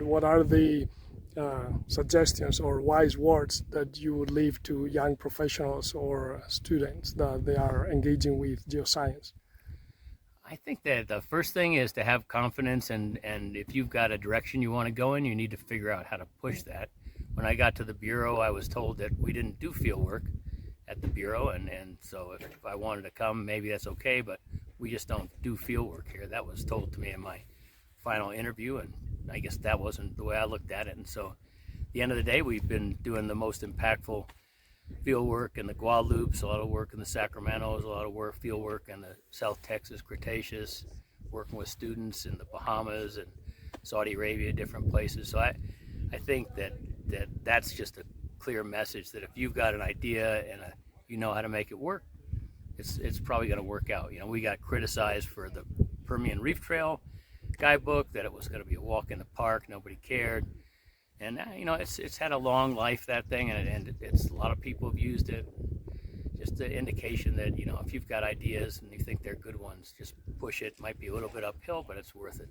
what are the suggestions or wise words that you would leave to young professionals or students that they are engaging with geoscience? I think that the first thing is to have confidence, and if you've got a direction you want to go in, you need to figure out how to push that. When I got to the Bureau, I was told that we didn't do field work at the Bureau, and so if I wanted to come, maybe that's okay, but we just don't do field work here. That was told to me in my final interview, and I guess that wasn't the way I looked at it. And so at the end of the day, we've been doing the most impactful field work in the Guadalupes, a lot of work in the Sacramentos, a lot of work, field work in the South Texas Cretaceous, working with students in the Bahamas and Saudi Arabia, different places. So I think that's just a clear message that if you've got an idea and you know how to make it work, it's probably going to work out. You know, we got criticized for the Permian Reef Trail guidebook, that it was going to be a walk in the park, nobody cared. And you know, it's had a long life, that thing, and it's a lot of people have used it. Just the indication that, you know, if you've got ideas and you think they're good ones, just push it. Might be a little bit uphill, but it's worth it.